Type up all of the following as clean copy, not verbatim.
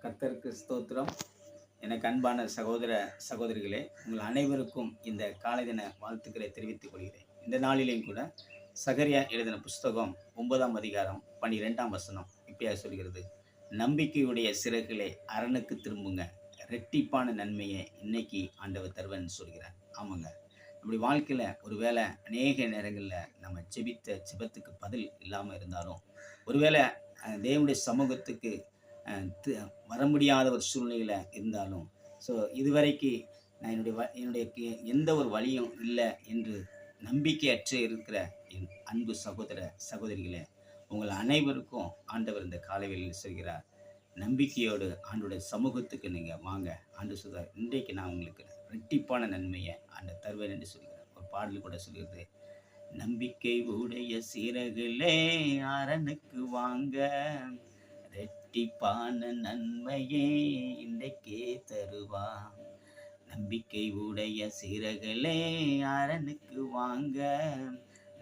கர்த்தருக்கு ஸ்தோத்திரம். எனக்கு அன்பான சகோதர சகோதரிகளே, உங்கள் அனைவருக்கும் இந்த காலை தின வாழ்த்துக்களை தெரிவித்துக் கொள்கிறேன். இந்த நாளிலேயும் கூட சகரியா எழுதின புஸ்தகம் 9ஆம் அதிகாரம் 12ஆம் வசனம் இப்படியாக சொல்கிறது, நம்பிக்கையுடைய சிறகுகளே அரணுக்கு திரும்புங்க, ரெட்டிப்பான நன்மையை இன்னைக்கு ஆண்டவர் தருவேன்னு சொல்கிறார். ஆமாங்க, நம்முடைய வாழ்க்கையில் ஒருவேளை அநேக நேரங்களில் நம்ம ஜெபித்த ஜெபத்துக்கு பதில் இல்லாமல் இருந்தாலும், ஒருவேளை தேவனுடைய சமூகத்துக்கு வர முடியாத ஒரு சூழ்நிலையில் இருந்தாலும், ஸோ இதுவரைக்கு நான் என்னுடைய எந்த ஒரு வழியும் இல்லை என்று நம்பிக்கையற்ற இருக்கிற என் அன்பு சகோதர சகோதரிகளே, உங்கள் அனைவருக்கும் ஆண்டவர் இந்த காலைவெளியில் சொல்கிறார், நம்பிக்கையோடு ஆண்டோடைய சமூகத்துக்கு நீங்கள் வாங்க. ஆண்டு சொல்கிறார், இன்றைக்கு நான் உங்களுக்கு ரெட்டிப்பான நன்மையை தருவேன் என்று சொல்கிறார். ஒரு பாடல் கூட சொல்கிறது, நம்பிக்கை உடைய சிறகுலே அரணுக்கு வாங்க, ரெட்டிப்பான நன்மையே இன்றைக்கே தருவா. நம்பிக்கை உடைய சிறகுலே அரணுக்கு வாங்க,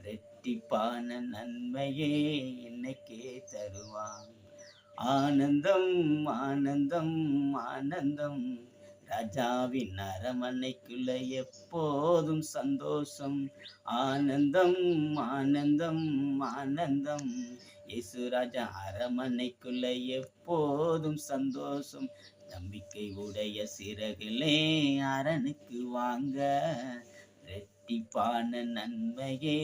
ரெட்டிப்பான நன்மையே இன்னைக்கே தருவா. ஆனந்தம் ஆனந்தம் ஆனந்தம், ராஜாவின் அரமனைக்குள்ள எப்போதும் சந்தோஷம். ஆனந்தம் ஆனந்தம் ஆனந்தம், இயேசு ராஜா அரமனைக்குள்ள எப்போதும் சந்தோஷம். நம்பிக்கை உடைய சிறகுலே அரணுக்கு வாங்க, ரெட்டிப்பான நன்மையே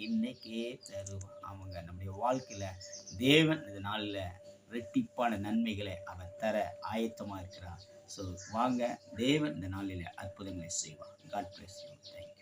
இன்னைக்கே தருவான். ஆமாங்க, நம்முடைய வாழ்க்கையில தேவன் இந்த நாளில் ரெட்டிப்பான நன்மைகளை அவர் தர ஆயத்தமாக இருக்கிறார். ஸோ வாங்க, தேவன் இந்த நாளில் அற்புதங்களை செய்வார். God bless you. தேங்க்யூ.